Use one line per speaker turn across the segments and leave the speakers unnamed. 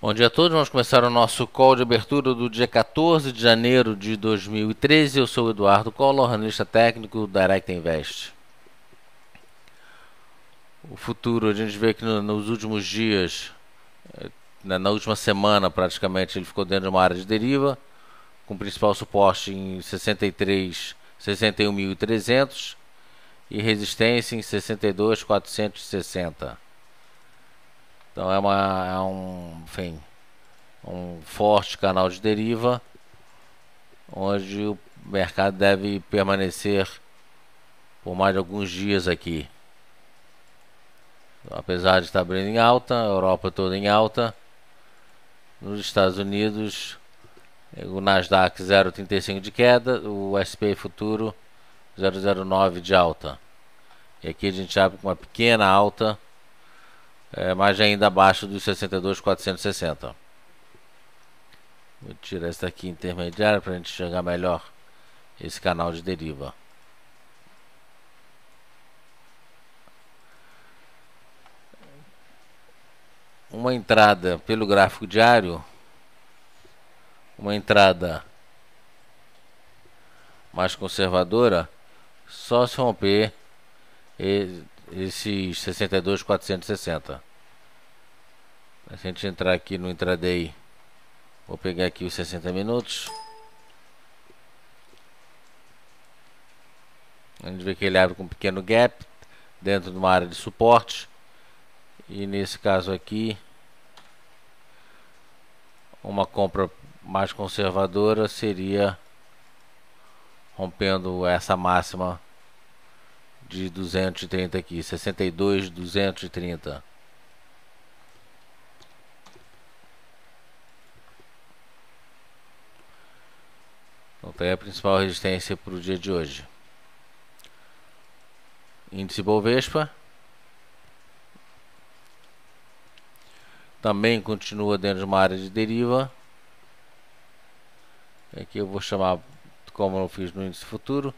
Bom dia a todos, vamos começar o nosso call de abertura do dia 14 de janeiro de 2013. Eu sou o Eduardo Collor, analista técnico da Direct Invest. O futuro, a gente vê que nos últimos dias, na última semana praticamente, ele ficou dentro de uma área de deriva, com o principal suporte em 61.300 e resistência em 62.460. Então um forte canal de deriva, onde o mercado deve permanecer por mais de alguns dias aqui. Então, apesar de estar abrindo em alta, a Europa toda em alta, nos Estados Unidos o Nasdaq 0,35 de queda, o SP futuro 0,09 de alta. E aqui a gente abre com uma pequena alta, mas ainda abaixo dos 62.460. Vou tirar essa aqui intermediária para a gente enxergar melhor esse canal de deriva. Uma entrada pelo gráfico diário, uma entrada mais conservadora, só se romper esses 62.460. Se a gente entrar aqui no intraday, vou pegar aqui os 60 minutos. A gente vê que ele abre com um pequeno gap dentro de uma área de suporte. E nesse caso aqui, uma compra mais conservadora seria rompendo essa máxima de 230 aqui, 62.230. Então tem a principal resistência para o dia de hoje. Índice Bovespa também continua dentro de uma área de deriva. Aqui eu vou chamar, como eu fiz no índice futuro,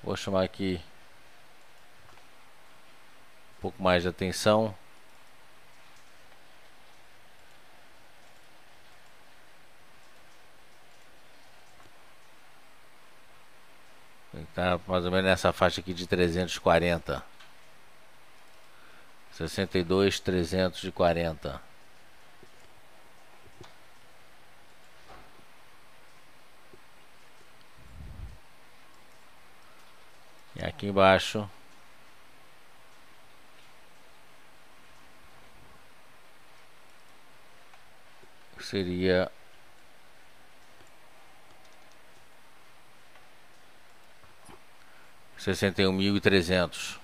vou chamar aqui um pouco mais de atenção. Está mais ou menos nessa faixa aqui de 340. 62.340. E aqui embaixo seria 61.300.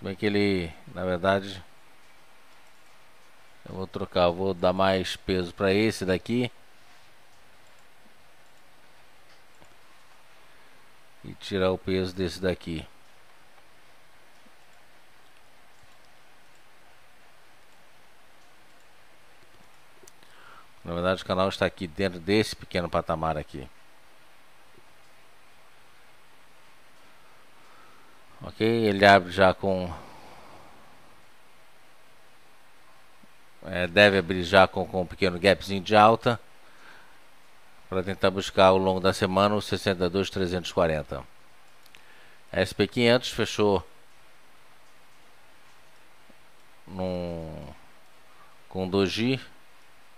Bem que ele, na verdade, eu vou trocar, eu vou dar mais peso para esse daqui e tirar o peso desse daqui. Na verdade, o canal está aqui dentro desse pequeno patamar aqui. Ok, ele abre já com... deve abrir já com um pequeno gapzinho de alta, para tentar buscar ao longo da semana os 62.340. A SP500 fechou com doji,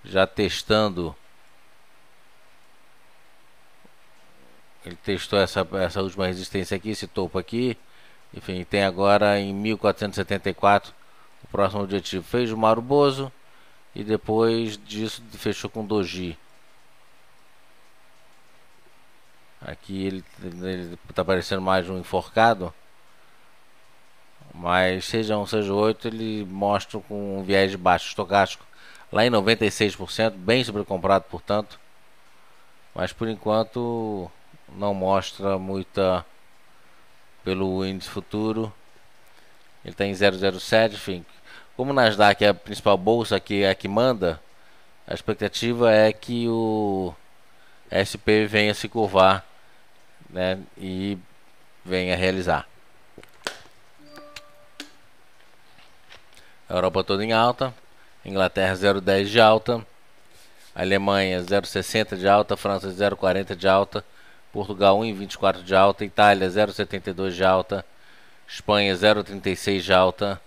já testando. Ele testou essa última resistência aqui, esse topo aqui. Enfim, tem agora em 1474 o próximo objetivo. Fez o Mauro Bozo e depois disso fechou com doji. Aqui ele está parecendo mais um enforcado, mas seja 1, seja 8, ele mostra com um viés de baixo estocástico lá em 96%, bem sobrecomprado, portanto, mas por enquanto não mostra muita pelo índice futuro. Ele está em 0,07, enfim. Como o Nasdaq é a principal bolsa, que é a que manda, a expectativa é que o SP venha se curvar, né, e venha realizar. A Europa toda em alta, Inglaterra 0,10 de alta, Alemanha 0,60 de alta, França 0,40 de alta, Portugal 1,24 de alta, Itália 0,72 de alta, Espanha 0,36 de alta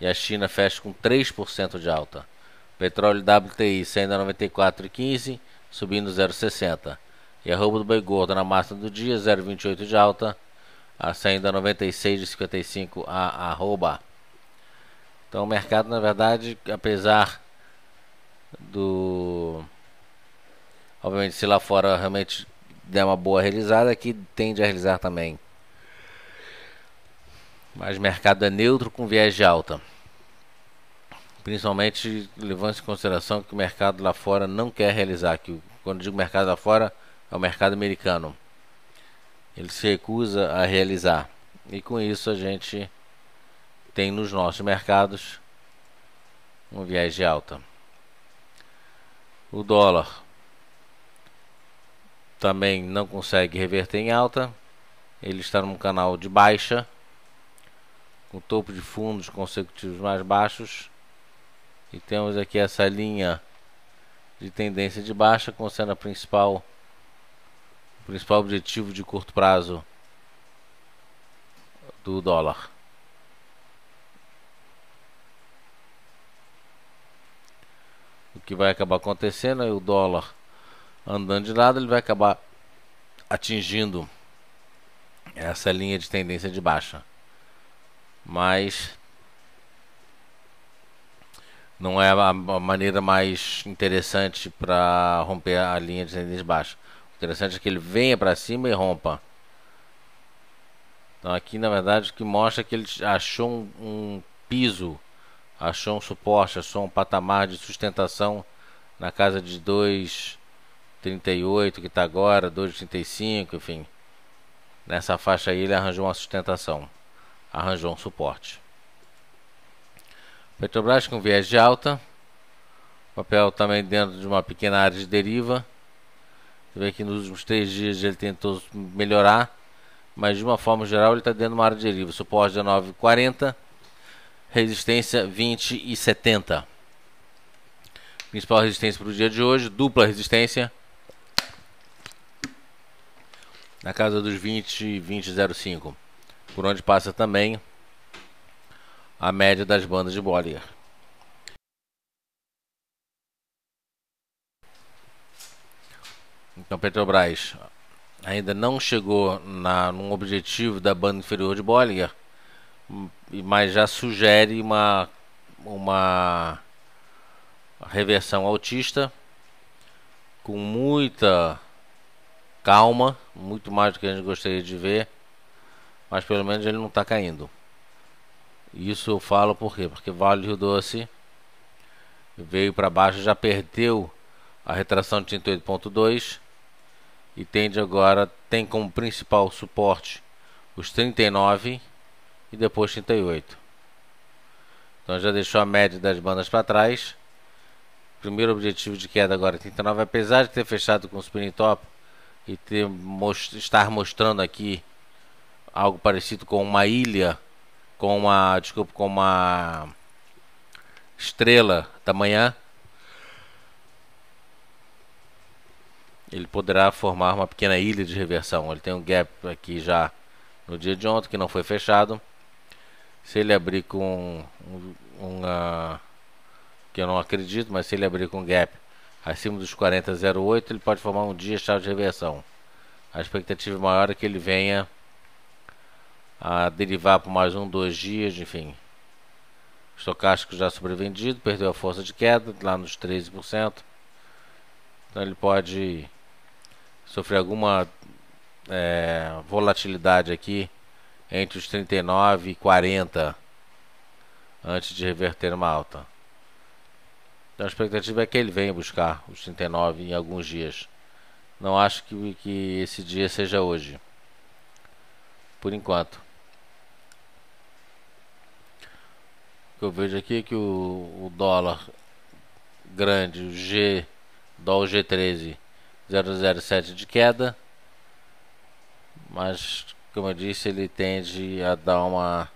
e a China fecha com 3% de alta. Petróleo WTI saindo a 94,15, subindo 0,60. E arroba do boi gordo na máxima do dia 0,28 de alta, saindo a 96,55 a arroba. Então o mercado, na verdade, apesar do... Obviamente, se lá fora realmente der uma boa realizada, aqui tende a realizar também. Mas o mercado é neutro com viés de alta. Principalmente levando em consideração que o mercado lá fora não quer realizar. Quando digo mercado lá fora, é o mercado americano. Ele se recusa a realizar. E com isso a gente tem nos nossos mercados um viés de alta. O dólar também não consegue reverter em alta. Ele está num canal de baixa, com topo de fundos consecutivos mais baixos. E temos aqui essa linha de tendência de baixa, como sendo o principal objetivo de curto prazo do dólar. O que vai acabar acontecendo é o dólar andando de lado, ele vai acabar atingindo essa linha de tendência de baixa. Mas não é a maneira mais interessante para romper a linha de tendência de baixa. O interessante é que ele venha para cima e rompa. Então aqui na verdade o que mostra é que ele achou um piso, achou um suporte, achou um patamar de sustentação na casa de 2,38 que está agora, 2,35, enfim. Nessa faixa aí ele arranjou uma sustentação, arranjou um suporte. Petrobras com viés de alta, papel também dentro de uma pequena área de deriva. Você vê que nos últimos 3 dias ele tentou melhorar, mas de uma forma geral ele está dentro de uma área de deriva. Suporte 19,40, resistência 20,70. Principal resistência para o dia de hoje, dupla resistência na casa dos 20,05, por onde passa também a média das bandas de Bollinger. Então Petrobras ainda não chegou num objetivo da banda inferior de Bollinger, mas já sugere uma reversão altista com muita calma, muito mais do que a gente gostaria de ver, mas pelo menos ele não está caindo. Isso eu falo por quê? Porque Vale do Rio Doce veio para baixo, já perdeu a retração de 38,2 e tem como principal suporte os 39 e depois 38. Então já deixou a média das bandas para trás. Primeiro objetivo de queda agora é 39, apesar de ter fechado com o spinning top e estar mostrando aqui algo parecido com uma ilha, com uma estrela da manhã, ele poderá formar uma pequena ilha de reversão. Ele tem um gap aqui já no dia de ontem que não foi fechado. Se ele abrir com que eu não acredito, mas se ele abrir com gap acima dos 40,08, ele pode formar um dia-chave de reversão. A expectativa maior é que ele venha a derivar por mais 2 dias, enfim. O estocástico já sobrevendido, perdeu a força de queda lá nos 13%. Então ele pode sofrer alguma volatilidade aqui entre os 39 e 40 antes de reverter uma alta. Então a expectativa é que ele venha buscar os 39 em alguns dias. Não acho que esse dia seja hoje, por enquanto. O que eu vejo aqui é que o dólar grande, o dólar G13 0,07 de queda, mas como eu disse, ele tende a dar uma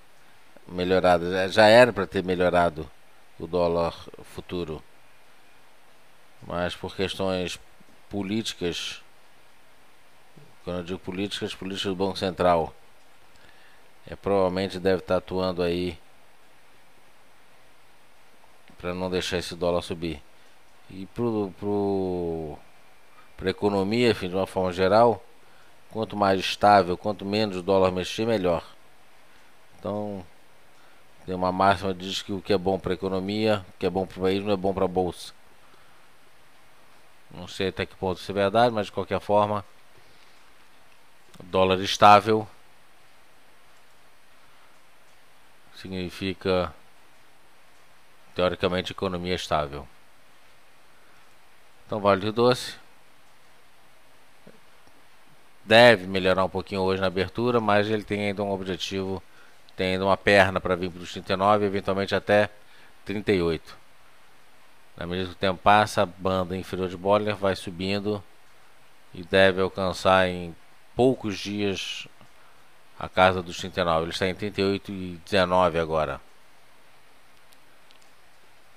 melhorada. Já era para ter melhorado o dólar futuro, mas por questões políticas, quando eu digo políticas, políticas do Banco Central, provavelmente deve estar atuando aí para não deixar esse dólar subir. E para a economia, enfim, de uma forma geral, quanto mais estável, quanto menos o dólar mexer, melhor. Então, tem uma máxima que diz que o que é bom para a economia, o que é bom para o país, não é bom para a bolsa. Não sei até que ponto isso é verdade, mas de qualquer forma, dólar estável significa, teoricamente, economia estável. Então, Vale do Doce deve melhorar um pouquinho hoje na abertura, mas ele tem ainda um objetivo, tem ainda uma perna para vir para os 39, eventualmente até 38. Na medida que o tempo passa, a banda inferior de Bollinger vai subindo e deve alcançar em poucos dias a casa dos 39. Ele está em 38,19 agora.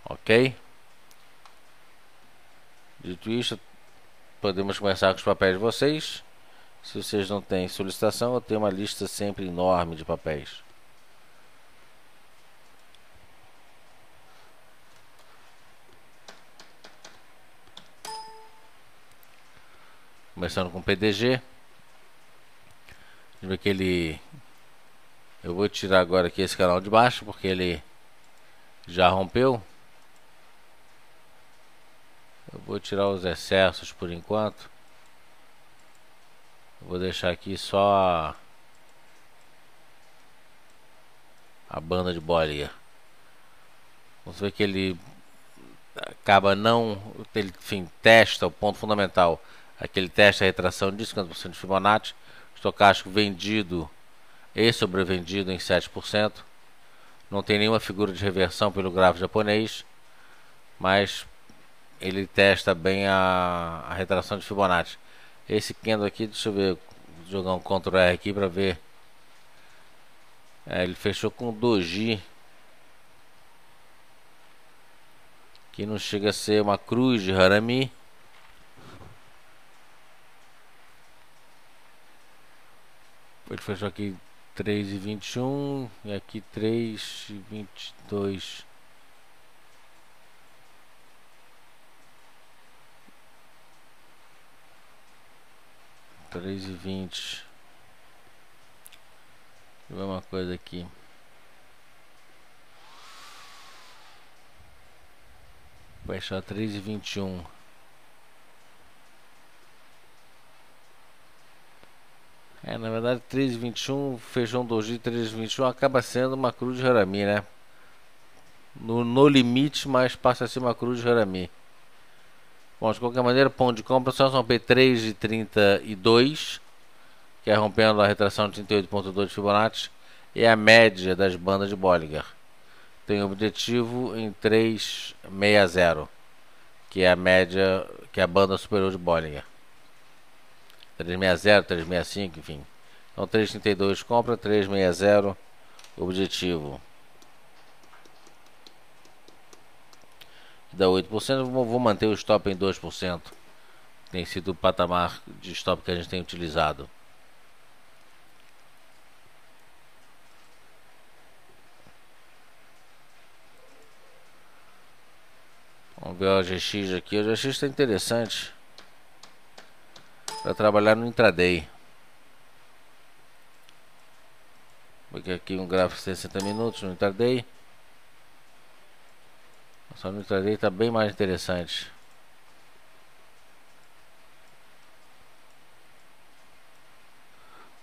Ok? Dito isso, podemos começar com os papéis de vocês. Se vocês não têm solicitação, eu tenho uma lista sempre enorme de papéis. Começando com o PDG. Vê que ele... Eu vou tirar agora aqui esse canal de baixo, porque ele já rompeu. Eu vou tirar os excessos por enquanto. Eu vou deixar aqui só a banda de Bollinger. Vamos ver que ele acaba não... Ele, enfim, testa o ponto fundamental. Aquele testa a retração de 50% de Fibonacci. Estocástico vendido e sobrevendido em 7%. Não tem nenhuma figura de reversão pelo gráfico japonês, mas ele testa bem a retração de Fibonacci. Esse candle aqui, deixa eu ver, vou jogar um Ctrl R aqui para ver. Ele fechou com doji, que não chega a ser uma cruz de Harami. Ele fechou aqui 3,21 e aqui 3,22. Três e 20. Deixa eu ver uma coisa aqui. Fechar 3,21. Na verdade 3,21 fechou um doji 3,21 acaba sendo uma cruz de Harami, né? No limite, mas passa a ser uma cruz de Harami. Bom, de qualquer maneira, ponto de compra só romper 3,32, que é rompendo a retração de 38,2 de Fibonacci, e a média das bandas de Bollinger. Tem objetivo em 3,60, que é a média, que é a banda superior de Bollinger. 3,60, 3,65, enfim. Então 3,32 compra, 3,60 objetivo. Dá 8%, vou manter o stop em 2%. Tem sido o patamar de stop que a gente tem utilizado. Vamos ver o OGX aqui. O OGX está interessante para trabalhar no intraday. Vou ver aqui um gráfico de 60 minutos no intraday. Só no intraday está bem mais interessante.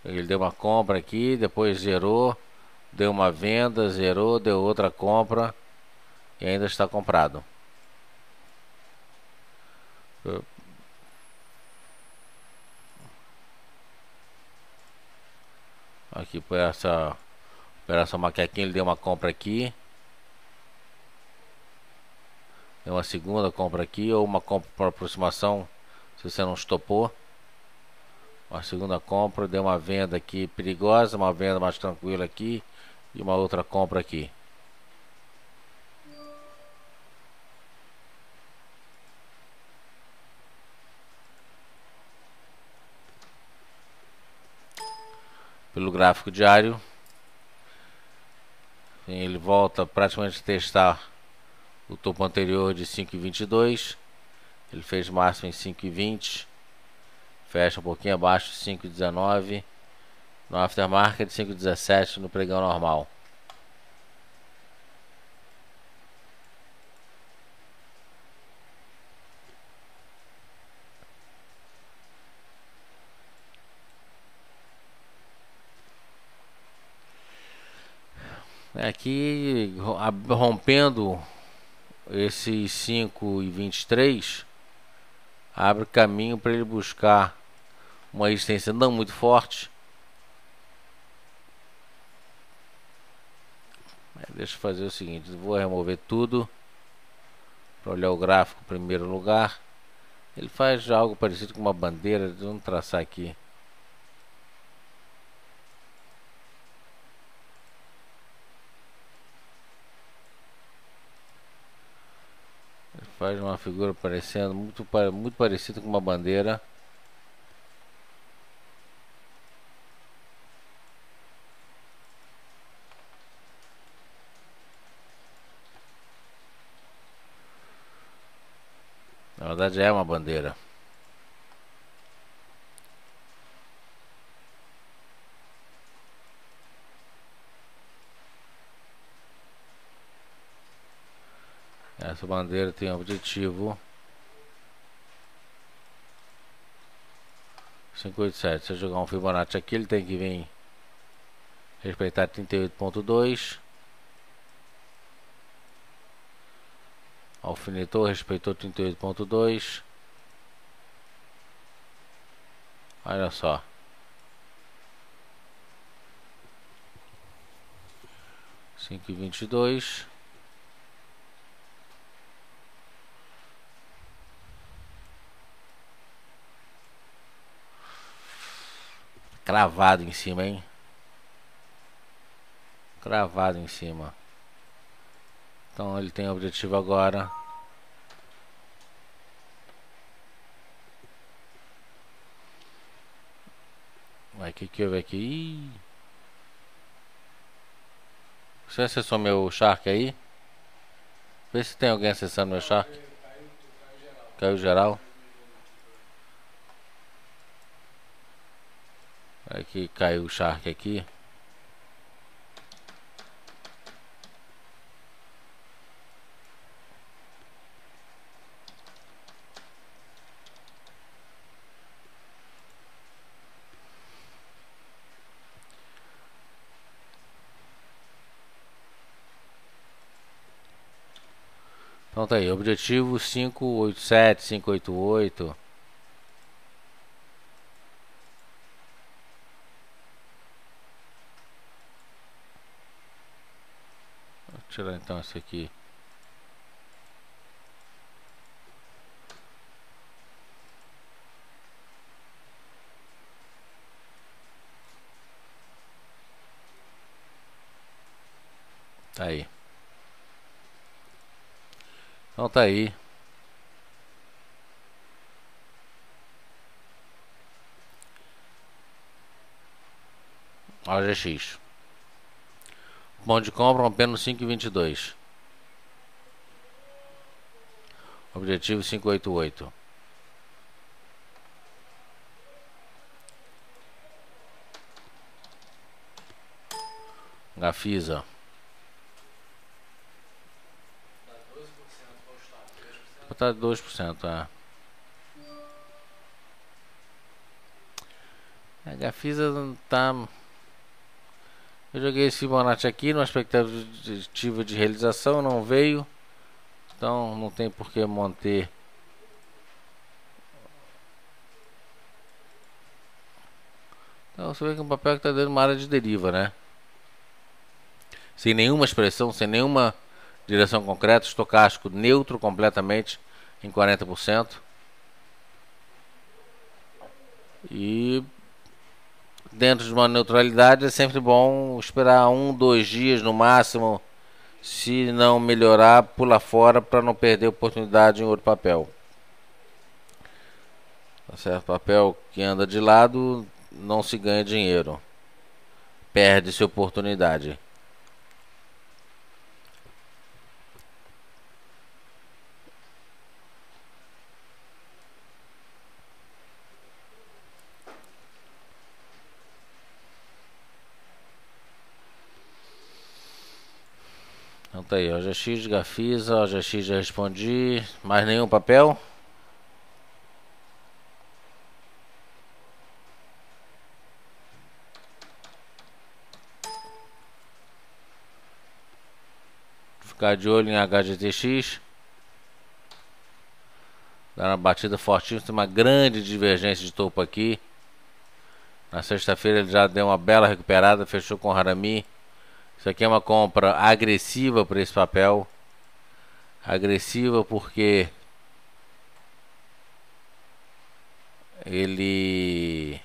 Ele deu uma compra aqui, depois zerou, deu uma venda, zerou, deu outra compra e ainda está comprado. Aqui por essa macaquinha ele deu uma compra aqui. Deu uma segunda compra aqui, ou uma compra por aproximação, se você não estopou. Uma segunda compra, deu uma venda aqui perigosa, uma venda mais tranquila aqui e uma outra compra aqui. pelo gráfico diário. Ele volta praticamente a testar o topo anterior de 5,22. Ele fez máximo em 5,20. Fecha um pouquinho abaixo de 5,19. No aftermarket 5,17 no pregão normal. Aqui rompendo esses 5,23, abre caminho para ele buscar uma resistência não muito forte. Deixa eu fazer o seguinte, vou remover tudo para olhar o gráfico em primeiro lugar. Ele faz algo parecido com uma bandeira. Vamos traçar aqui. Ele faz uma figura parecendo muito parecida com uma bandeira. Na verdade é uma bandeira. Essa bandeira tem o objetivo 587. Se eu jogar um Fibonacci aqui, ele tem que vir respeitar 38,2. Alfinetou, respeitou 38,2. Olha só. Cinco e 22. Cravado em cima, hein? Cravado em cima. Então ele tem o objetivo agora. Vai, que houve aqui? Ih. Você acessou meu Shark aí? Vê se tem alguém acessando meu Shark. Caiu geral. Aqui caiu o Shark aqui. Então tá aí, objetivo 587, 588. Vou tirar então esse aqui. Tá aí. Então tá aí. OGX. Ponto de compra rompendo 5,22. Objetivo 588. Gafisa. Botar 2%, é. A Gafisa não tá. Eu joguei esse Fibonacci aqui numa expectativa de realização, não veio. Então não tem por que manter. Então você vê que é um papel que está dando uma área de deriva, né? Sem nenhuma expressão, sem nenhuma direção concreta, estocástico neutro completamente em 40%. E dentro de uma neutralidade é sempre bom esperar 2 dias no máximo. Se não melhorar, pula fora para não perder oportunidade em outro papel. Tá certo? Papel que anda de lado não se ganha dinheiro. perde-se oportunidade. Então tá aí, OGX, Gafisa, OGX já respondi. Mais nenhum papel? Ficar de olho em HGTX. Dá uma batida fortíssima, tem uma grande divergência de topo aqui. Na sexta-feira ele já deu uma bela recuperada, fechou com Harami. Isso aqui é uma compra agressiva para esse papel. Agressiva porque ele,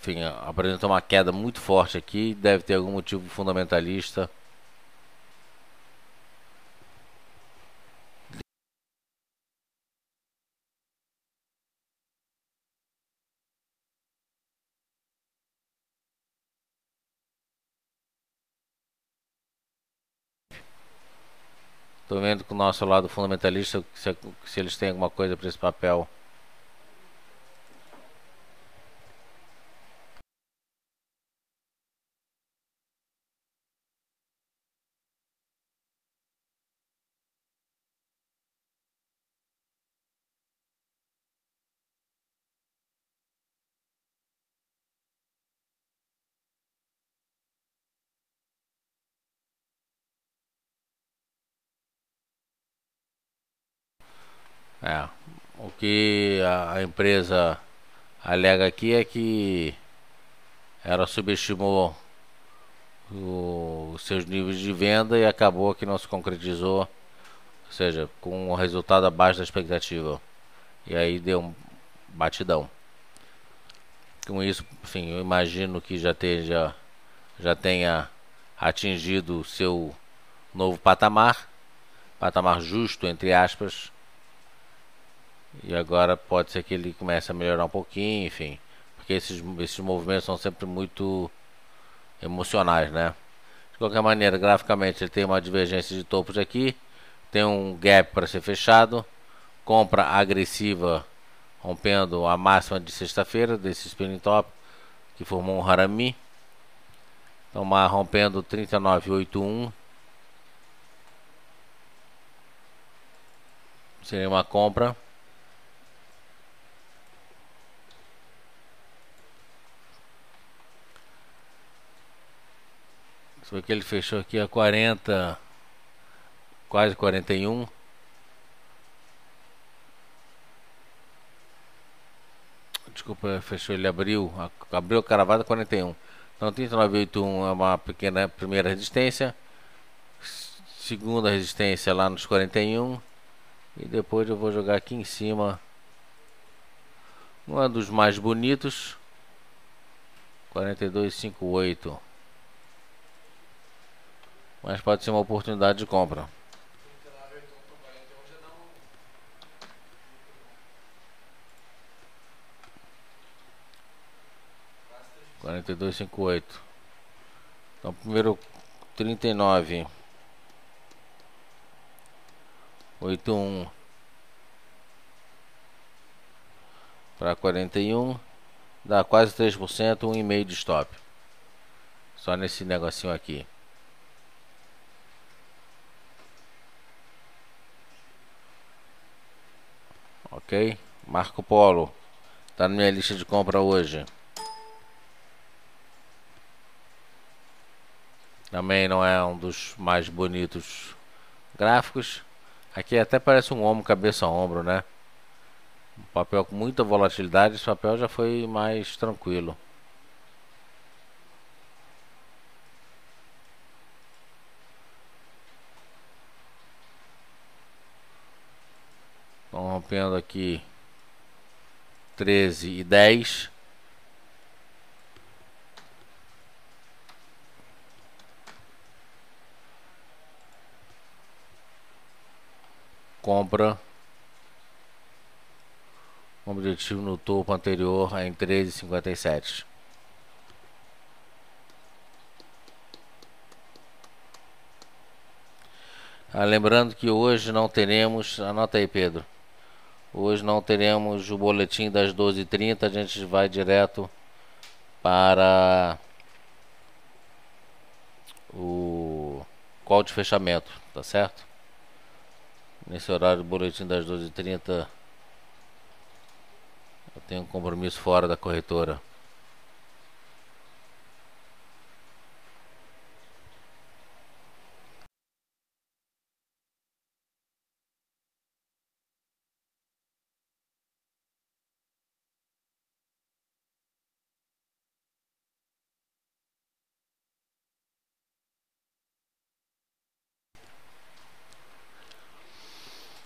enfim, apresentou uma queda muito forte aqui. Deve ter algum motivo fundamentalista. Tô vendo com o nosso lado fundamentalista se eles têm alguma coisa para esse papel. É, o que a empresa alega aqui é que ela subestimou os seus níveis de venda e acabou que não se concretizou, ou seja, com um resultado abaixo da expectativa. E aí deu um batidão. Com isso, enfim, eu imagino que já tenha atingido o seu novo patamar, patamar justo, entre aspas. E agora pode ser que ele comece a melhorar um pouquinho, enfim. Porque esses movimentos são sempre muito emocionais, né? De qualquer maneira, graficamente ele tem uma divergência de topos aqui. Tem um gap para ser fechado. Compra agressiva rompendo a máxima de sexta-feira desse spinning top, que formou um Harami. Então, rompendo 39,81. Seria uma compra. Só que ele fechou aqui a 40, quase 41. Desculpa, fechou, ele abriu a cravada 41. Então 39,81 é uma pequena primeira resistência. Segunda resistência lá nos 41. E depois eu vou jogar aqui em cima um dos mais bonitos, 42,58. Mas pode ser uma oportunidade de compra. 42,58. Então primeiro 39,81 para 41, dá quase 3%, 1,5 de stop. Só nesse negocinho aqui. Ok? Marco Polo tá na minha lista de compra hoje. Também não é um dos mais bonitos gráficos. Aqui até parece um ombro, cabeça a ombro, né? Um papel com muita volatilidade. Esse papel já foi mais tranquilo. Estão rompendo aqui 13,10. Compra um objetivo no topo anterior em 13,57. Lembrando que hoje não teremos, anota aí, Pedro, hoje não teremos o boletim das 12h30, a gente vai direto para o call de fechamento, tá certo? Nesse horário do boletim das 12h30 eu tenho um compromisso fora da corretora.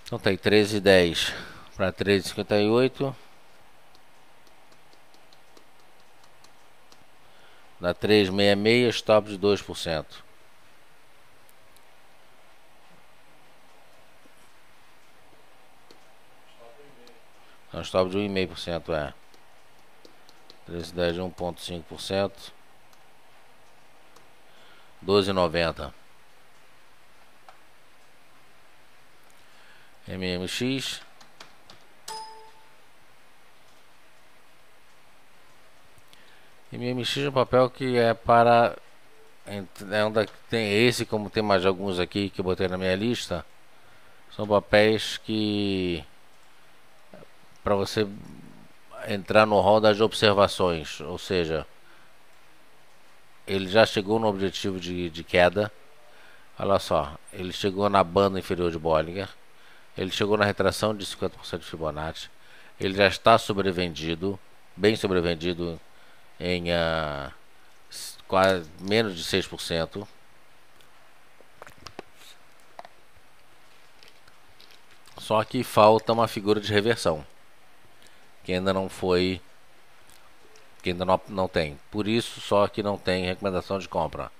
Então tem 13h10 para 13h58. Dá 3,66, stop de 2%. Não, stop de 1,5%, é. 13,10 de 1,5%. 12,90. MMX. MMX é um papel que é para... tem esse, como tem mais alguns aqui que eu botei na minha lista. São papéis que... para você entrar no rol das observações. Ou seja, ele já chegou no objetivo de queda. Olha só, ele chegou na banda inferior de Bollinger. Ele chegou na retração de 50% de Fibonacci. Ele já está sobrevendido, bem sobrevendido, em quase menos de 6%. Só que falta uma figura de reversão, que ainda não foi, que ainda não tem. Por isso só que não tem recomendação de compra.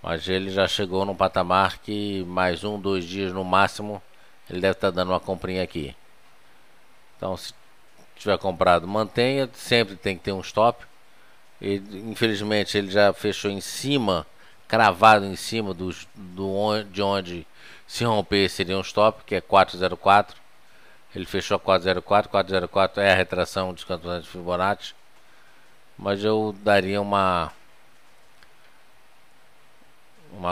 Mas ele já chegou num patamar que mais 1, 2 dias no máximo ele deve estar dando uma comprinha aqui. Então, se tiver comprado, mantenha. Sempre tem que ter um stop. Infelizmente ele já fechou em cima, cravado em cima de onde se romper seria um stop, que é 404. Ele fechou a 404. 404 é a retração de 50% de Fibonacci. Mas eu daria uma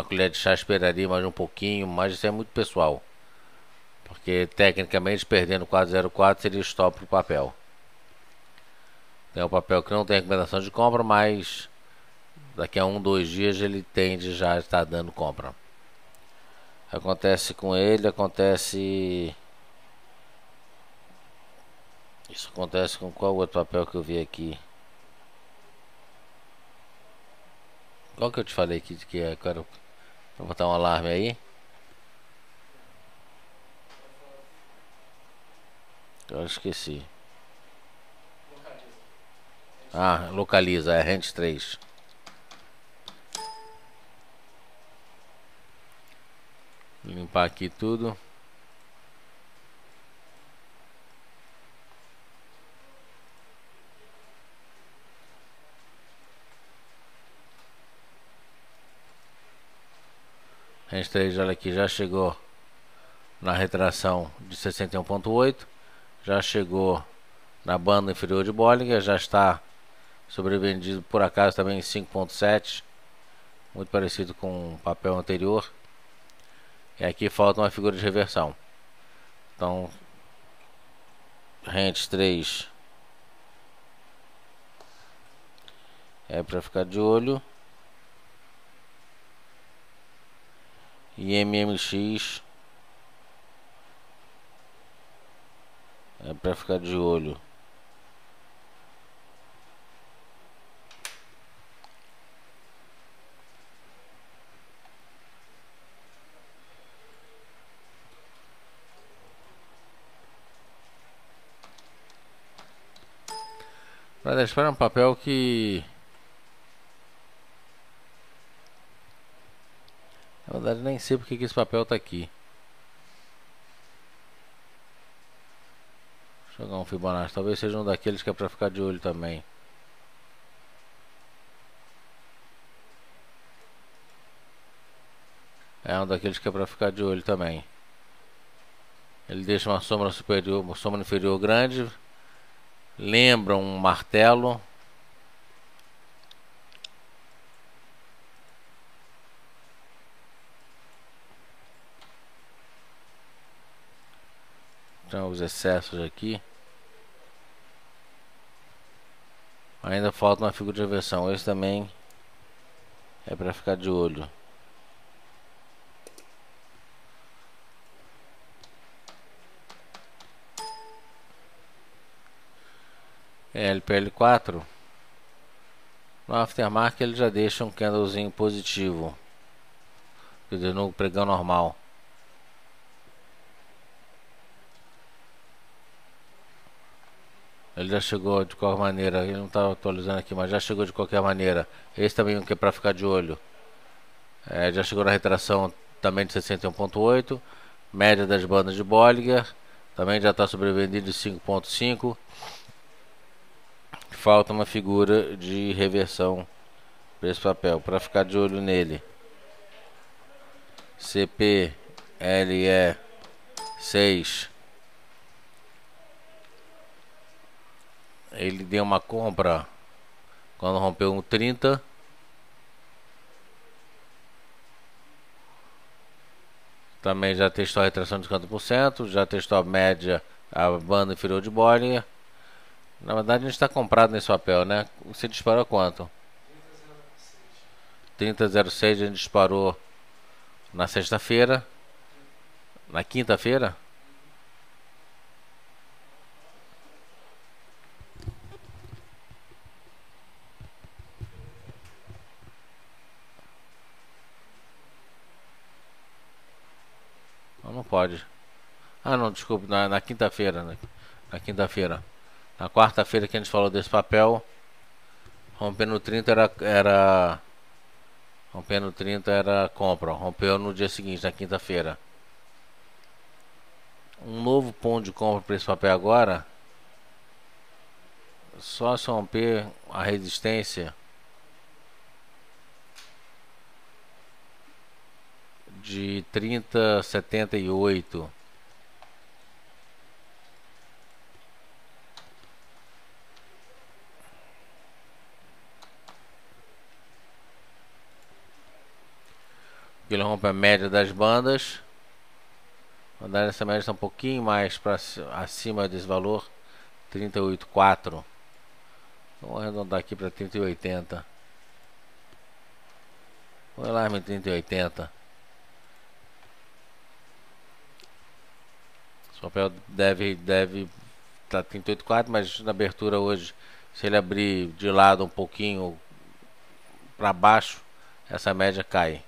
colher de chá, esperaria mais um pouquinho, mas isso é muito pessoal. Porque tecnicamente perdendo 404 seria stop pro papel. Tem um papel que não tem recomendação de compra, mas daqui a 1, 2 dias ele tende já a estar dando compra. Acontece com ele, acontece... Isso acontece com qual outro papel que eu vi aqui? Qual que eu te falei aqui que é? Quero botar um alarme aí. Eu esqueci. Localiza, é Rent 3. Limpar aqui tudo. Rent 3, olha aqui, já chegou na retração de 61,8. Já chegou na banda inferior de Bollinger, já está sobrevendido por acaso também em 5,7, muito parecido com o papel anterior. E aqui falta uma figura de reversão. Então, Rent 3 é para ficar de olho. E MMX é para ficar de olho. Para deixar um papel que, na verdade, nem sei porque que esse papel tá aqui. Jogar um Fibonacci. Talvez seja um daqueles que é pra ficar de olho também. É um daqueles que é pra ficar de olho também. Ele deixa uma sombra superior, uma sombra inferior grande. Lembra um martelo. Então os excessos aqui. Ainda falta uma figura de aversão. Esse também é para ficar de olho. LPL4. No aftermarket ele já deixa um candlezinho positivo. Quer dizer, no pregão normal. Ele já chegou de qualquer maneira. Ele não está atualizando aqui, mas já chegou de qualquer maneira. Esse também é um que é para ficar de olho. Já chegou na retração também de 61,8. Média das bandas de Bollinger. Também já está sobrevendido de 5,5. Falta uma figura de reversão para esse papel, para ficar de olho nele. CPLE6. Ele deu uma compra quando rompeu um 30. Também já testou a retração de 50%. Já testou a média, a banda inferior de Bollinger. Na verdade a gente está comprado nesse papel, né? Você disparou quanto? 30,06 a gente disparou na sexta-feira. Na quinta-feira? Não pode. Ah, não, desculpa, na quinta-feira. Na quinta-feira. Na quarta-feira que a gente falou desse papel, rompendo 30 rompendo 30 era compra. Rompeu no dia seguinte, na quinta-feira. Um novo ponto de compra para esse papel agora. Só se romper a resistência de 30,78. Ele rompe a média das bandas. Vou dar essa média está um pouquinho mais para acima desse valor, 38,4. Vamos arredondar aqui para 30,80. Vou lá em 30,80. O papel deve estar 38,4, mas na abertura hoje, se ele abrir de lado um pouquinho para baixo, essa média cai.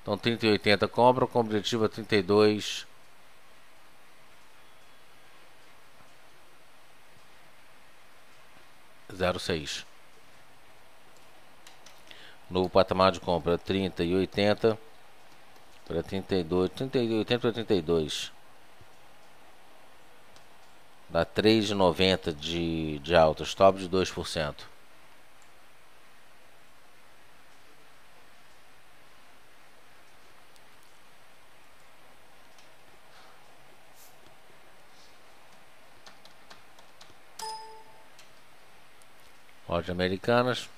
Então 30,80 compra, com objetivo a 32,06. Novo patamar de compra 30,80 para 32, 30,80 para 32. Dá 3,90 de alta, stop de 2%. Lojas americanas.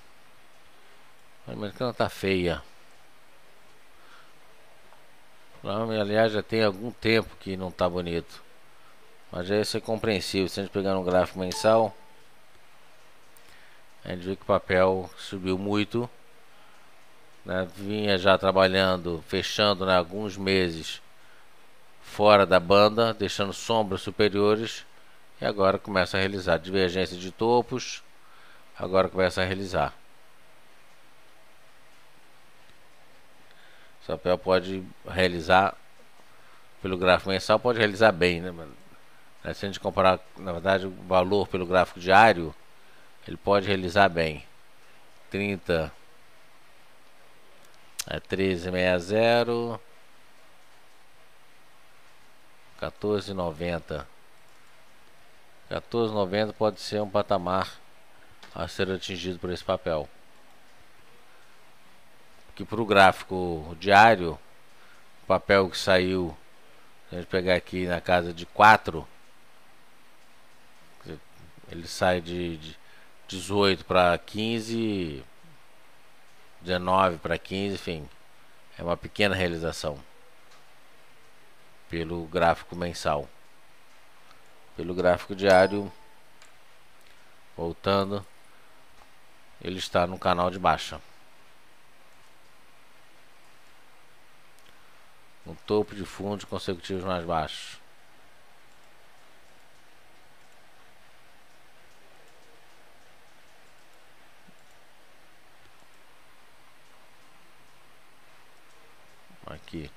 A americana tá feia. Não, aliás, já tem algum tempo que não tá bonito. Mas já isso é compreensível. Se a gente pegar um gráfico mensal, a gente vê que o papel subiu muito, né? Vinha já trabalhando, fechando, né, alguns meses fora da banda, deixando sombras superiores. E agora começa a realizar divergência de topos. Agora começa a realizar. O papel pode realizar pelo gráfico mensal, pode realizar bem, né? Se a gente comparar, na verdade, o valor pelo gráfico diário, ele pode realizar bem. 30 é 13,60, 14,90. 14,90 pode ser um patamar a ser atingido por esse papel. Que para o gráfico diário, o papel que saiu, se a gente pegar aqui na casa de 4, ele sai de 18 para 15, 19 para 15, enfim, é uma pequena realização pelo gráfico mensal. Pelo gráfico diário, voltando, ele está no canal de baixa. No topo de fundos consecutivos mais baixos. Aqui.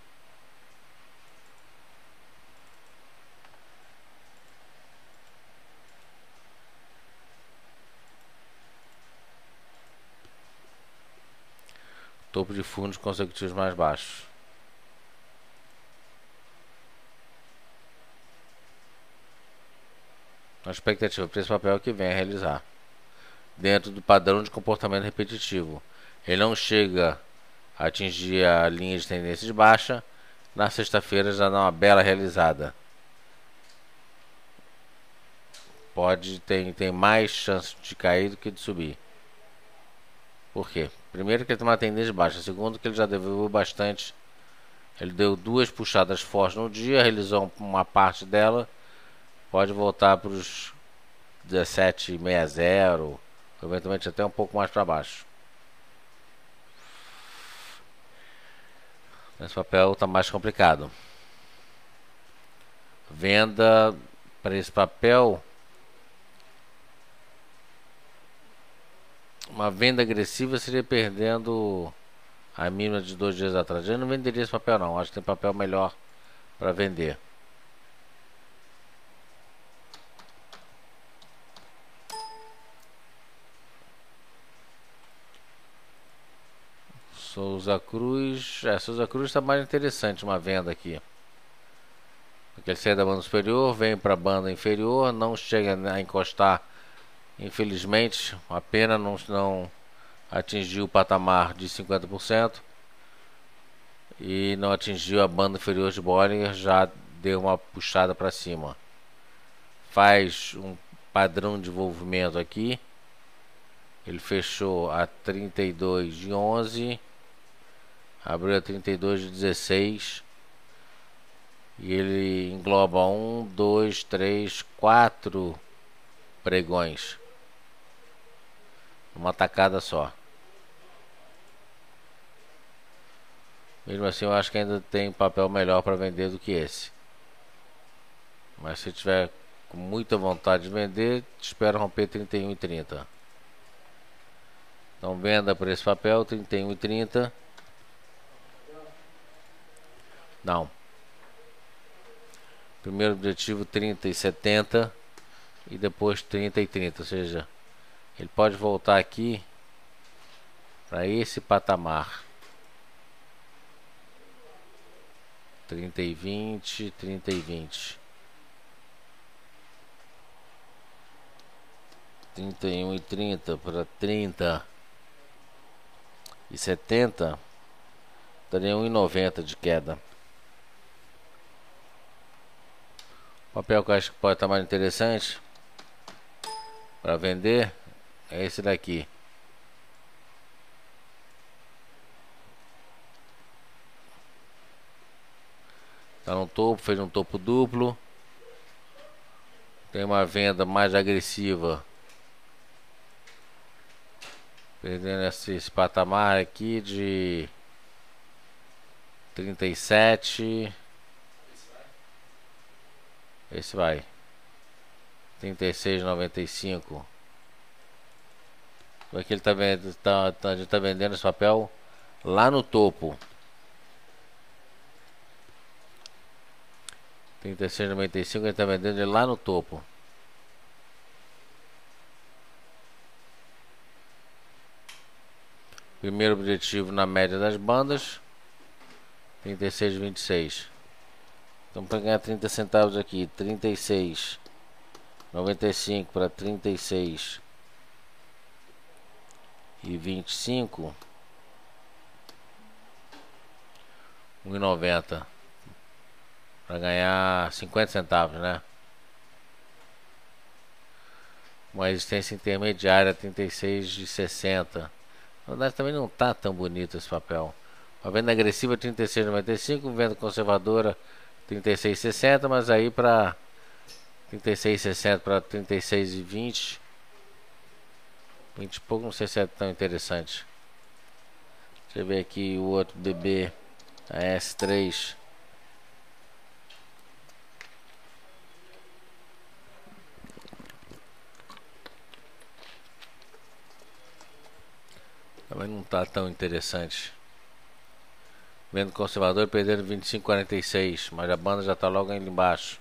Topo de fundos consecutivos mais baixos. A expectativa para esse papel que vem a realizar dentro do padrão de comportamento repetitivo. Ele não chega a atingir a linha de tendência de baixa. Na sexta-feira já dá uma bela realizada. Tem mais chance de cair do que de subir. Por quê? Primeiro que ele tem uma tendência de baixa. Segundo que ele já devolveu bastante. Ele deu 2 puxadas fortes no dia, realizou uma parte dela. Pode voltar para os 17,60, eventualmente até um pouco mais para baixo. Esse papel está mais complicado. Venda para esse papel, uma venda agressiva seria perdendo a mínima de 2 dias atrás. Eu não venderia esse papel não, acho que tem papel melhor para vender. Souza Cruz está mais interessante uma venda aqui. Porque ele sai da banda superior, vem para a banda inferior, não chega a encostar, infelizmente, a pena não atingiu o patamar de 50% e não atingiu a banda inferior de Bollinger, já deu uma puxada para cima. Faz um padrão de envolvimento aqui. Ele fechou a 32 de 11. Abriu a 32 de 16 e ele engloba 1, 2, 3, 4 pregões uma tacada só. Mesmo assim, eu acho que ainda tem papel melhor para vender do que esse. Mas se tiver com muita vontade de vender, espero romper 31,30. Então venda por esse papel 31,30. Não. Primeiro objetivo 30,70 e depois 30,30, ou seja, ele pode voltar aqui para esse patamar. 30,20, 30,20. 31,30 para 30,70 daria 1,90 de queda. O papel que eu acho que pode estar mais interessante para vender é esse daqui. Está no topo, fez um topo duplo. Tem uma venda mais agressiva, perdendo esse patamar aqui de 37. Esse vai 36,95. Aqui ele a gente tá vendendo esse papel lá no topo. 36,95, ele está vendendo ele lá no topo. Primeiro objetivo na média das bandas 36,26. Então para ganhar 30 centavos aqui, 36,26 95 para 36,25, 1,90 para ganhar 50 centavos, né? Uma resistência intermediária 36,60. Na verdade também não tá tão bonito esse papel. A venda agressiva 36,95, venda conservadora 36,60, mas aí para 36,60 para 36,20, 20 e pouco, não sei se é tão interessante. Deixa eu ver aqui o outro BB, a S3. Também não tá tão interessante. Vendo conservador perdendo 25,46, mas a banda já tá logo ali embaixo.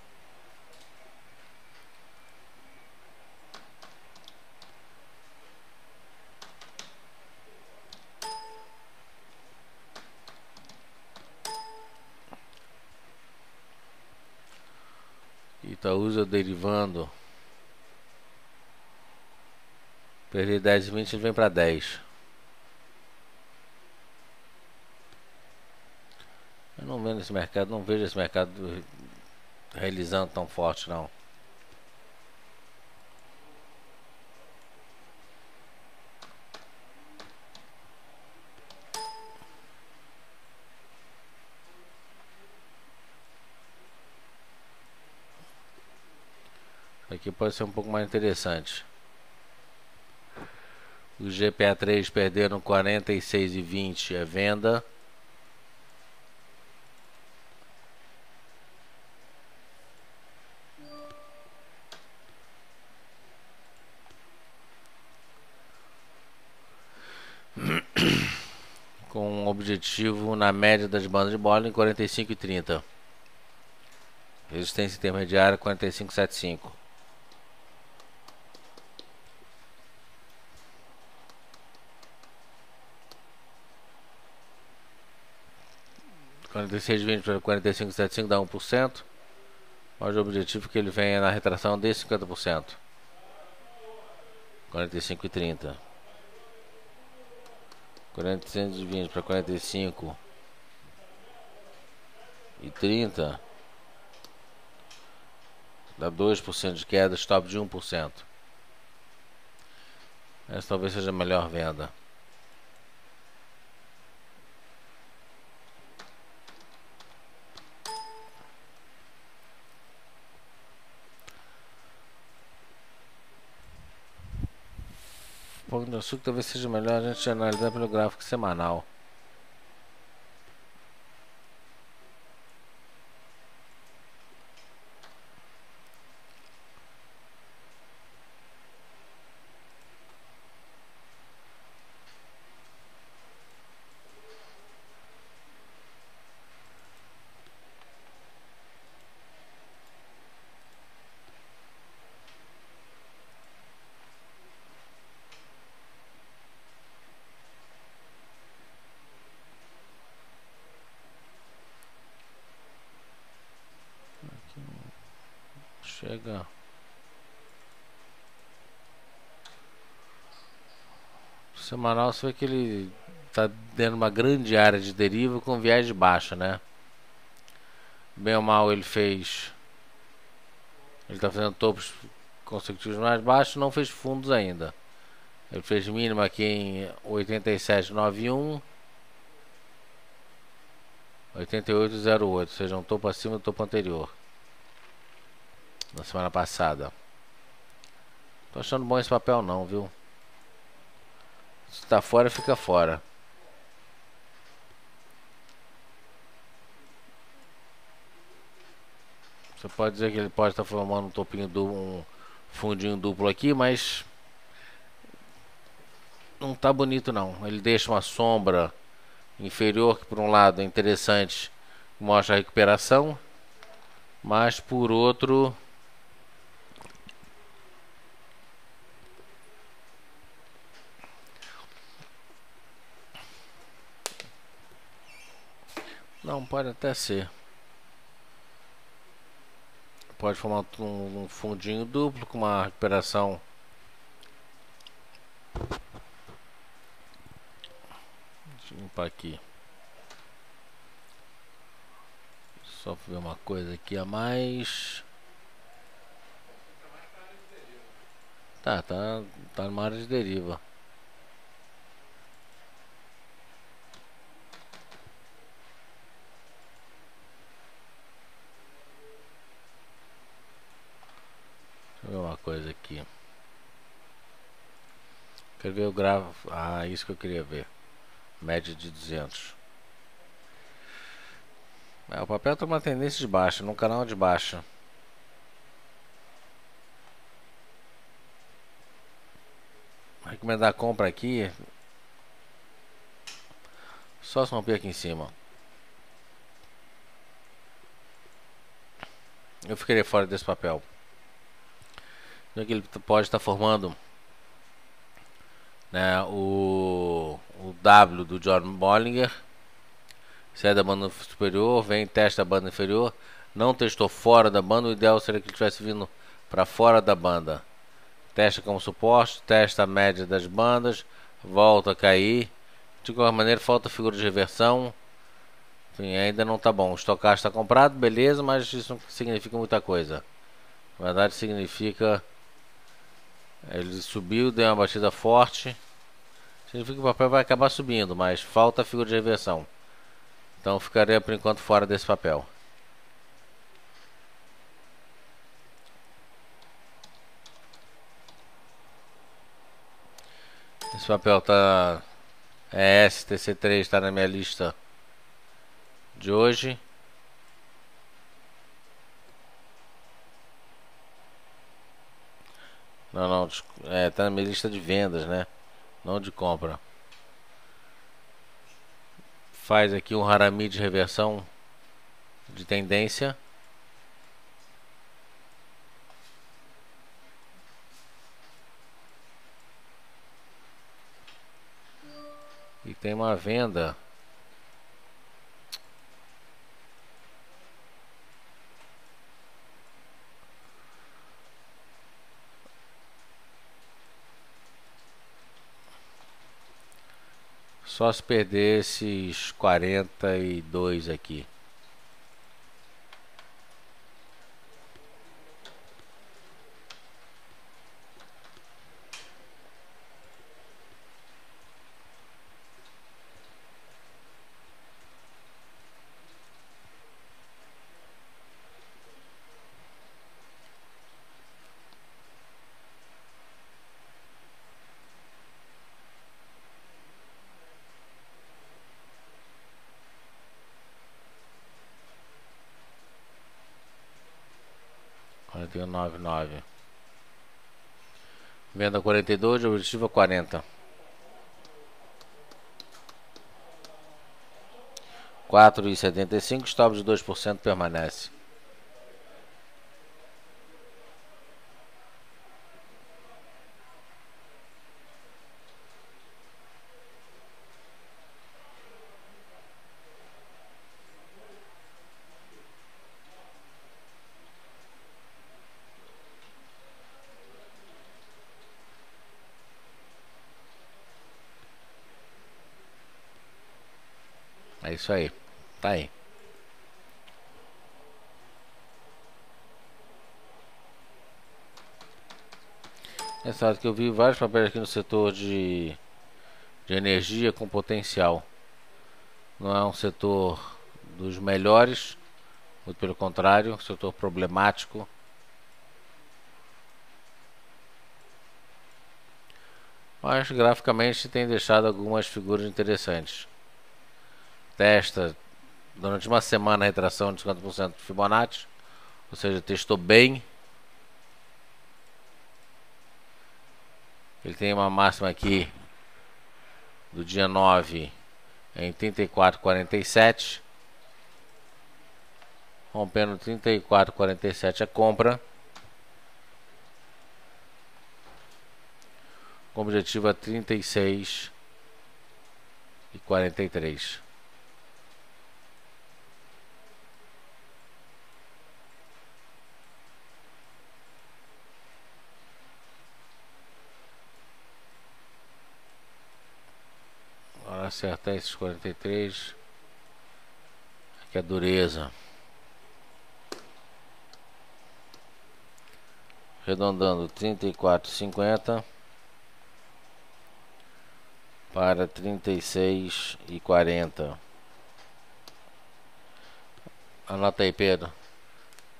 Itaúsa derivando. Perder 10,20, ele vem para 10. Eu não vendo esse mercado, não vejo esse mercado realizando tão forte não. Aqui pode ser um pouco mais interessante. O GPA3 perderam 46,20, é venda. Com um objetivo na média das bandas de bola em 45,30. Resistência intermediária 45,75. (46,20 para 45,75) dá 1%. Mas o objetivo é que ele venha na retração de 50%. 45,30. 420 para 45,30 dá 2% de queda, stop de 1%. Essa talvez seja a melhor venda. Pão de açúcar talvez seja melhor a gente analisar pelo gráfico semanal. Chega. Semanal você vê que ele tá dando uma grande área de deriva com viés de baixa, né? Bem ou mal ele fez. Ele tá fazendo topos consecutivos mais baixos, não fez fundos ainda. Ele fez mínima aqui em 87,91, 88,08, ou seja, um topo acima do topo anterior na semana passada. Tô achando bom esse papel não, viu? Se tá fora, fica fora. Você pode dizer que ele pode estar formando um topinho um fundinho duplo aqui, mas não tá bonito não. Ele deixa uma sombra inferior que por um lado é interessante, mostra a recuperação, mas por outro não, pode até ser. pode formar um fundinho duplo com uma recuperação. Deixa eu limpar aqui. Só ver uma coisa aqui a mais. Tá numa área de deriva. Deixa eu ver uma coisa aqui. Quero ver o gráfico. Ah, isso que eu queria ver. Média de 200. O papel tem uma tendência de baixa, num canal de baixa. Recomendar a compra aqui. Só se romper aqui em cima. Eu ficaria fora desse papel. Aqui ele pode estar formando, né, o W do John Bollinger. Sai da banda superior, vem, testa a banda inferior. Não testou fora da banda. O ideal seria que ele estivesse vindo para fora da banda. Testa como suporte, testa a média das bandas, volta a cair. De qualquer maneira, falta figura de reversão. Enfim, ainda não está bom. O estocástico está comprado, beleza, mas isso não significa muita coisa. Na verdade, significa ele subiu, deu uma batida forte. Significa que o papel vai acabar subindo, mas falta a figura de reversão. Então ficaria por enquanto fora desse papel. Esse papel tá STC3, está na minha lista de hoje. Não, tá na minha lista de vendas, né? Não de compra. Faz aqui um Harami de reversão de tendência. E tem uma venda. Só se perder esses 42 aqui. Tem 99. Venda 42, objetivo 40. 4,75, stop de 2% permanece. É isso aí. Tá aí. É certo que eu vi vários papéis aqui no setor de energia com potencial. Não é um setor dos melhores, muito pelo contrário, um setor problemático. Mas graficamente tem deixado algumas figuras interessantes. Testa durante uma semana a retração de 50% do Fibonacci, ou seja, testou bem. Ele tem uma máxima aqui do dia 9 em 34,47, rompendo 34,47 a compra, com objetivo a 36,43. acertar esses 43. Aqui a dureza. Arredondando 34,50 para 36,40. Anota aí, Pedro.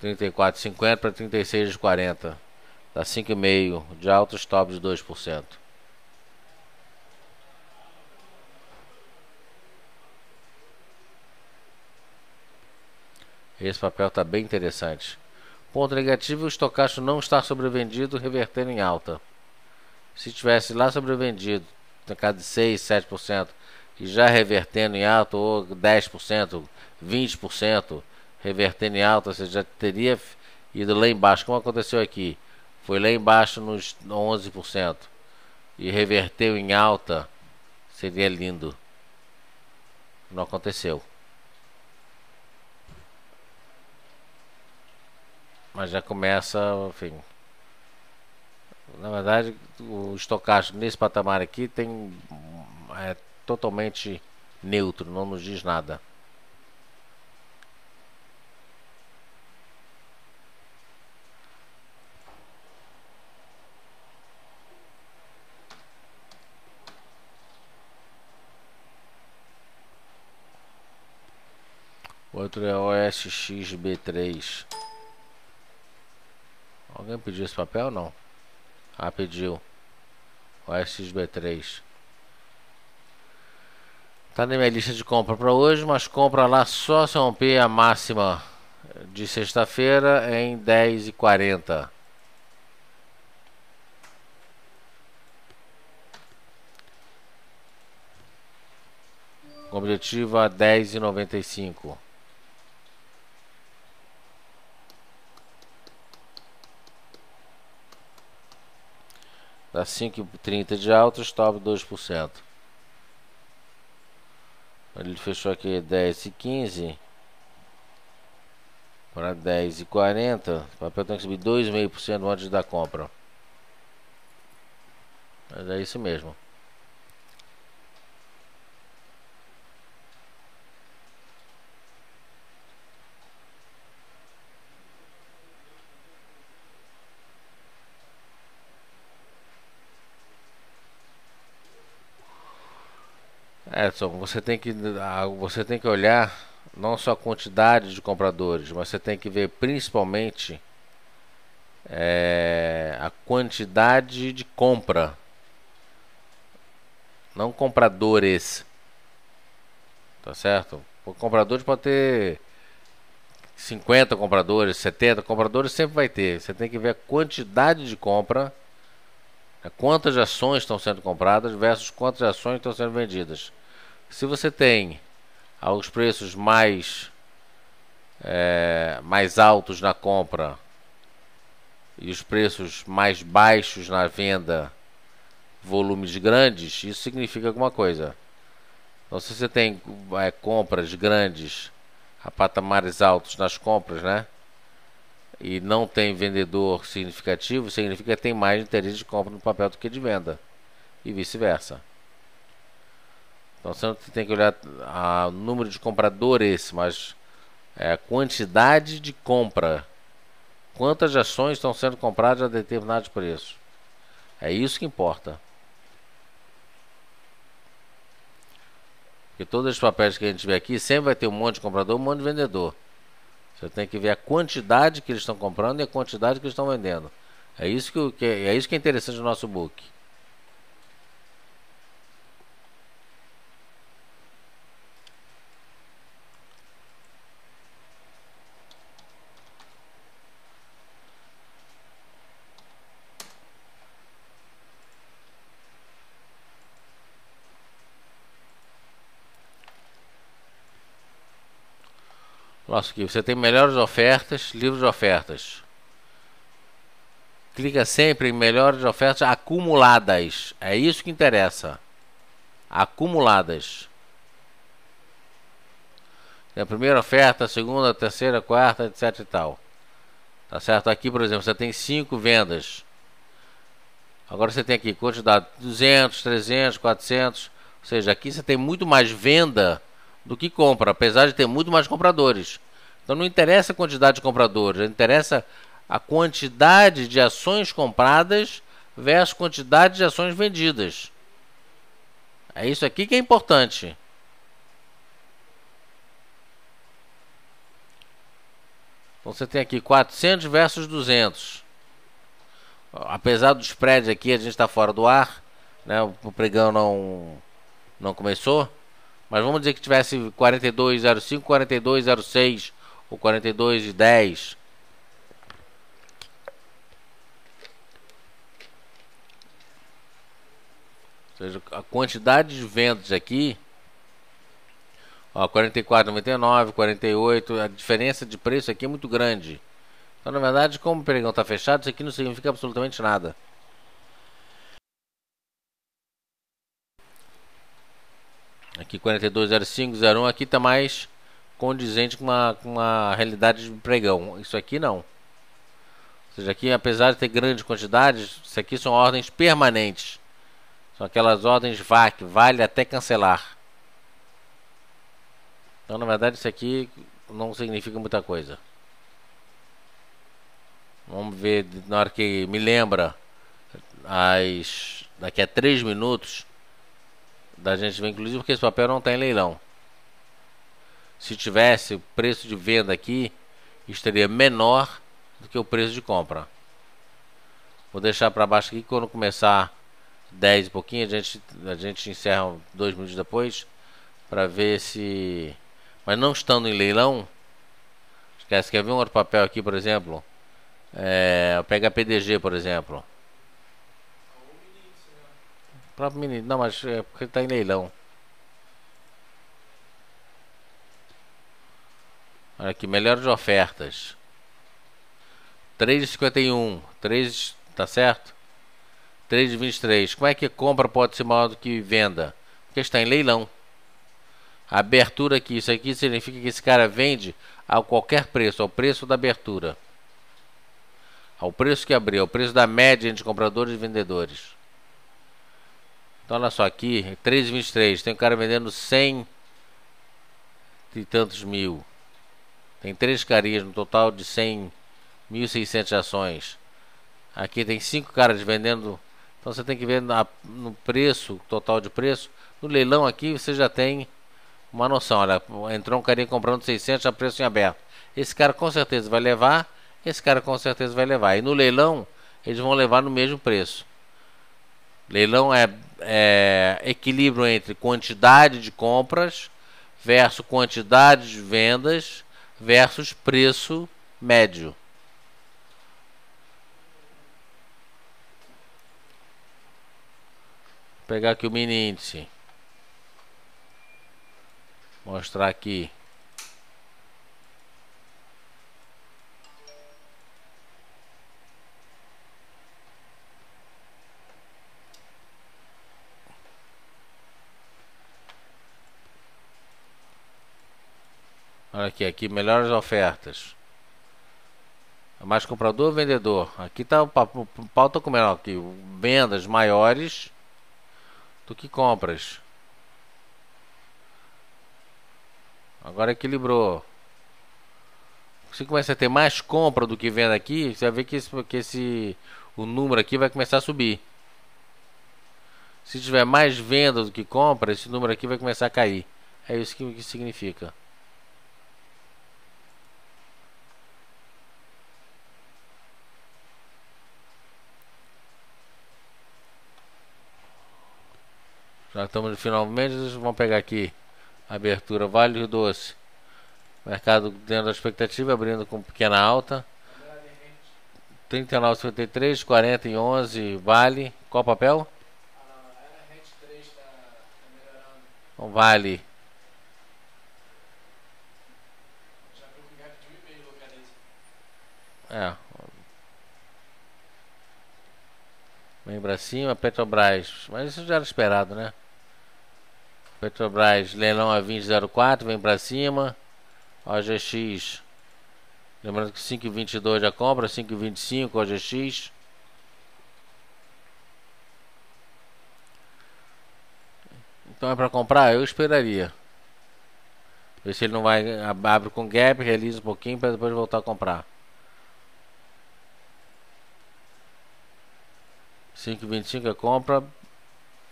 34,50 para 36,40. Dá 5,5 de alto, stop de 2%. Esse papel está bem interessante. Ponto negativo: o estocástico não está sobrevendido, revertendo em alta. Se tivesse lá sobrevendido, na casa de 6, 7%, e já revertendo em alta, ou 10%, 20%, revertendo em alta, você já teria ido lá embaixo, como aconteceu aqui. Foi lá embaixo nos 11% e reverteu em alta, seria lindo. Não aconteceu. Mas já começa, enfim. Na verdade, o estocástico nesse patamar aqui é totalmente neutro, não nos diz nada. O outro é OSXB3. Alguém pediu esse papel ou não? Ah, pediu. OSXB3. Tá na minha lista de compra para hoje, mas compra lá só se romper a máxima de sexta-feira em 10,40. Objetivo a 10,95. Dá 5,30 de alta, stop 2%. Ele fechou aqui 10,15 para 10,40. O papel tem que subir 2,5% antes da compra. Mas é isso mesmo. Edson, você tem que olhar não só a quantidade de compradores, mas você tem que ver principalmente a quantidade de compra, não compradores, tá certo? O comprador pode ter 50 compradores, 70 compradores, sempre vai ter. Você tem que ver a quantidade de compra, quantas ações estão sendo compradas versus quantas ações estão sendo vendidas. Se você tem os preços mais altos na compra e os preços mais baixos na venda, volumes grandes, isso significa alguma coisa. Então, se você tem compras grandes a patamares altos nas compras, né, e não tem vendedor significativo, significa que tem mais interesse de compra no papel do que de venda, e vice-versa. Então você tem que olhar o número de compradores, mas a quantidade de compra. Quantas ações estão sendo compradas a determinados preços. É isso que importa. Porque todos os papéis que a gente vê aqui, sempre vai ter um monte de comprador, um monte de vendedor. Você tem que ver a quantidade que eles estão comprando e a quantidade que eles estão vendendo. É isso que é interessante no nosso book. Nossa, aqui você tem melhores ofertas, livro de ofertas. Clica sempre em melhores ofertas acumuladas. É isso que interessa. Acumuladas. Tem a primeira oferta, a segunda, a terceira, a quarta, etc e tal. Tá certo? Aqui, por exemplo, você tem 5 vendas. Agora você tem aqui quantidade 200, 300, 400. Ou seja, aqui você tem muito mais venda do que compra, apesar de ter muito mais compradores. Então não interessa a quantidade de compradores, interessa a quantidade de ações compradas versus quantidade de ações vendidas. É isso aqui que é importante. Então você tem aqui 400 versus 200. Apesar do spread aqui, a gente está fora do ar, né? O pregão não começou. Mas vamos dizer que tivesse 42,05, 42,06 ou 42,10. Ou seja, a quantidade de vendas aqui, ó, 44,99, 48, a diferença de preço aqui é muito grande. Então, na verdade, como o pregão está fechado, isso aqui não significa absolutamente nada. Aqui 42,05, 01, aqui está mais condizente com uma realidade de pregão. Isso aqui não. Ou seja, aqui, apesar de ter grandes quantidades, isso aqui são ordens permanentes. São aquelas ordens VAC, vale até cancelar. Então, na verdade, isso aqui não significa muita coisa. Vamos ver, na hora que me lembra, daqui a 3 minutos, da gente ver, inclusive porque esse papel não está em leilão. Se tivesse, o preço de venda aqui estaria menor do que o preço de compra. Vou deixar para baixo aqui, quando começar 10 e pouquinho, a gente encerra 2 minutos depois para ver se... Mas não estando em leilão, esquece, quer ver um outro papel aqui, por exemplo? Pega a PDG, por exemplo. O próprio menino, não, mas é porque ele está em leilão. Olha aqui, melhor de ofertas. 3,51, 3, tá certo? 3,23. Como é que compra pode ser maior do que venda? Porque está em leilão. A abertura aqui, isso aqui significa que esse cara vende a qualquer preço, ao preço da abertura. Ao preço que abriu, ao preço da média entre compradores e vendedores. Então olha só aqui, 3,23. Tem um cara vendendo 100 e tantos mil. Tem 3 carinhas no total de 100.600 ações. Aqui tem 5 caras vendendo. Então você tem que ver no preço, total de preço. No leilão aqui você já tem uma noção. Olha, entrou um carinha comprando 600 a preço em aberto. Esse cara com certeza vai levar. Esse cara com certeza vai levar. E no leilão eles vão levar no mesmo preço. Leilão é equilíbrio entre quantidade de compras versus quantidade de vendas versus preço médio. Vou pegar aqui o mini índice. Mostrar aqui. Olha aqui, melhores ofertas. Mais comprador ou vendedor? Aqui tá o pau tá comendo aqui. Vendas maiores do que compras. Agora equilibrou. Se começa a ter mais compra do que venda aqui, você vai ver que o número aqui vai começar a subir. Se tiver mais venda do que compra, esse número aqui vai começar a cair. É isso que significa. Já estamos no final do mês, vamos pegar aqui a abertura Vale Rio Doce. Mercado dentro da expectativa, abrindo com pequena alta. 39,53, 40 e 11, Vale. Qual papel? Então, Vale. Vem pra cima, Petrobras. Mas isso já era esperado, né? Petrobras, leilão a 20,04, vem pra cima. OGX. Lembrando que 5,22 já compra, 5,25 OGX. Então é para comprar? Eu esperaria. Ver se ele não vai. Abre com gap, release um pouquinho para depois voltar a comprar. 5,25 é compra.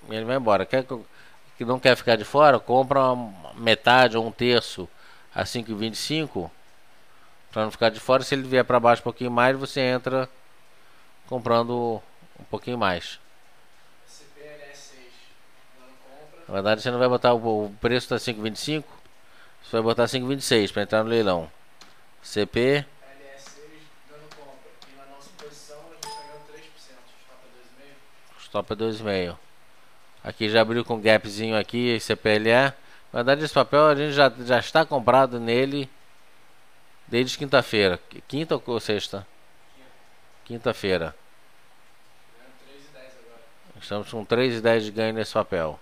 E ele vai embora. Que não quer ficar de fora? Compra metade ou um terço a 5,25 para não ficar de fora. Se ele vier para baixo um pouquinho mais, você entra comprando um pouquinho mais. Na verdade, você não vai botar o preço da 5,25, você vai botar 5,26 para entrar no leilão. CP stop é 2,5. Aqui já abriu com gapzinho aqui, CPLE. Na verdade, esse papel a gente já está comprado nele desde quinta-feira. Quinta ou sexta? Quinta-feira. Estamos com 3,10 de ganho nesse papel.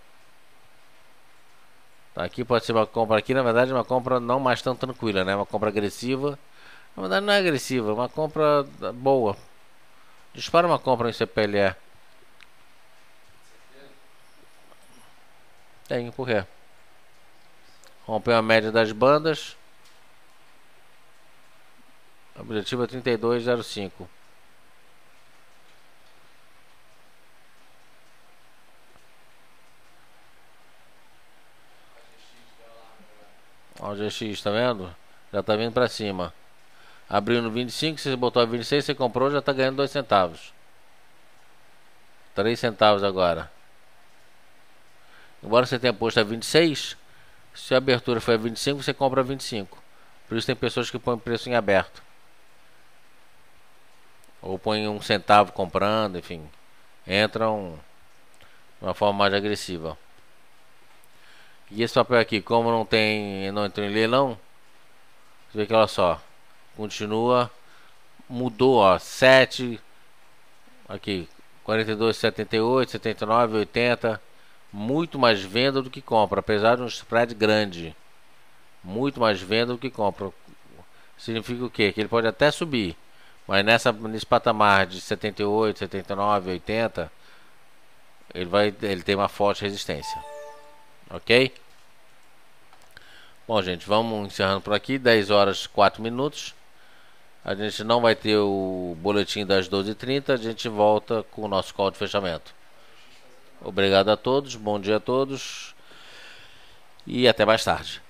Aqui pode ser uma compra aqui, na verdade, uma compra não mais tão tranquila, né? Uma compra agressiva. Na verdade, não é agressiva, é uma compra boa. Dispara uma compra em CPLE. Tem, por quê? Rompeu a média das bandas. Objetivo é 32,05. Ó, o GX, tá vendo? Já tá vindo pra cima. Abriu no 25, se você botou a 26, você comprou, já tá ganhando 2 centavos. 3 centavos agora. Embora você tenha posto a 26, se a abertura for a 25, você compra a 25. Por isso tem pessoas que põem preço em aberto. Ou põem 1 centavo comprando, enfim. Entram de uma forma mais agressiva. E esse papel aqui, como não entrou em leilão, você vê que olha só, continua, mudou, ó, 7, aqui, 42, 78, 79, 80, muito mais venda do que compra, apesar de um spread grande, muito mais venda do que compra. Significa o quê? Que ele pode até subir, mas nesse patamar de 78, 79, 80, ele tem uma forte resistência. Ok? Bom, gente, vamos encerrando por aqui. 10 horas 4 minutos. A gente não vai ter o boletim das 12h30. A gente volta com o nosso call de fechamento. Obrigado a todos, bom dia a todos e até mais tarde.